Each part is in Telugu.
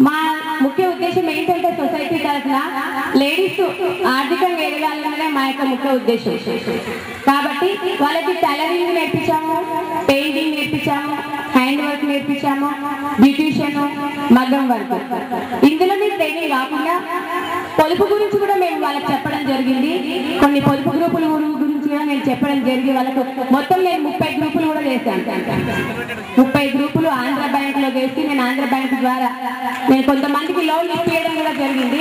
మా ముఖ్య ఉద్దేశం ఏంటంటే సొసైటీ తరఫున లేడీస్ ఆర్థికంగా ఎదగాలన్నదే మా యొక్క ముఖ్య ఉద్దేశం. కాబట్టి వాళ్ళకి టైలరింగ్ నేర్పించాము, పెయింటింగ్ నేర్పించాము, హ్యాండ్ వర్క్ నేర్పించాము, బ్యూటిషియన్, మగ్గం వర్క్. ఇందులోనే ట్రైనింగ్ కాకుండా పొదుపు గురించి కూడా మేము వాళ్ళకి చెప్పడం జరిగింది. కొన్ని పొదుపు గ్రూపుల గురించి కూడా నేను చెప్పడం జరిగింది వాళ్ళకు. మొత్తం నేను 30 గ్రూపులు కూడా చేశాను. 30 గ్రూపులు ఆంధ్ర బ్యాంక్ లో చేసి నేను ఆంధ్ర బ్యాంక్ ద్వారా నేను కొంతమందికి లోన్ ఇప్పించడం కూడా జరిగింది.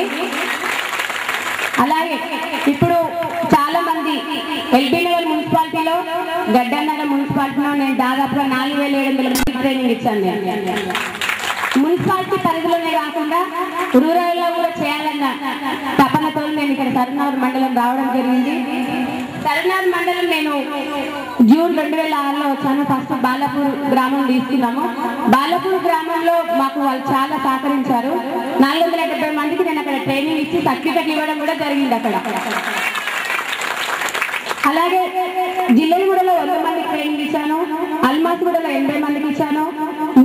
అలాగే ఇప్పుడు చాలా మంది ఎల్బీ నగర్ మున్సిపాలిటీలో, గడ్డన్నగర్ మున్సిపాలిటీలో నేను దాదాపుగా 4700 మందికి ట్రైనింగ్ ఇచ్చాను. మున్సిపాలిటీ పరిధిలోనే కాకుండా రూరల్లో కూడా చేయాలన్న తపనతో నేను ఇక్కడ సరనగర్ మండలం రావడం జరిగింది. సరనగర్ మండలం నేను జూన్ 2006లో వచ్చాను. ఫస్ట్ బాలపూర్ గ్రామం తీసుకున్నాము. బాలపూర్ గ్రామంలో మాకు వాళ్ళు చాలా సహకరించారు. 470 మందికి నేను అక్కడ ట్రైనింగ్ ఇచ్చి సర్టిఫికెట్లు ఇవ్వడం కూడా జరిగింది అక్కడ. అలాగే జిల్లెలగూడలో 100 మందికి ట్రైనింగ్ ఇచ్చాను, అల్మాస్గూడలో 80 మందికి ఇచ్చాను,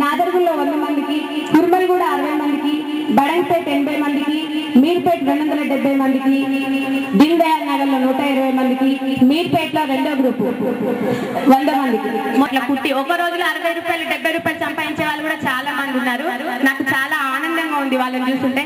నాదర్గుల్లో 100 మందికి, కుర్మల్గూడ 60 మందికి, బడంపేట 80 మందికి, మీర్పేట 270 మందికి, దీన్ దయాళ్ నగర్లో 120 మందికి, మీర్పేటలో 2వ గ్రూపు 100 మందికి. ఇట్లా కుట్టి ఒక రోజులో 60 రూపాయలు 70 రూపాయలు సంపాదించే వాళ్ళు కూడా చాలా మంది ఉన్నారు. నాకు చాలా ఆనందంగా ఉంది వాళ్ళని చూస్తుంటే.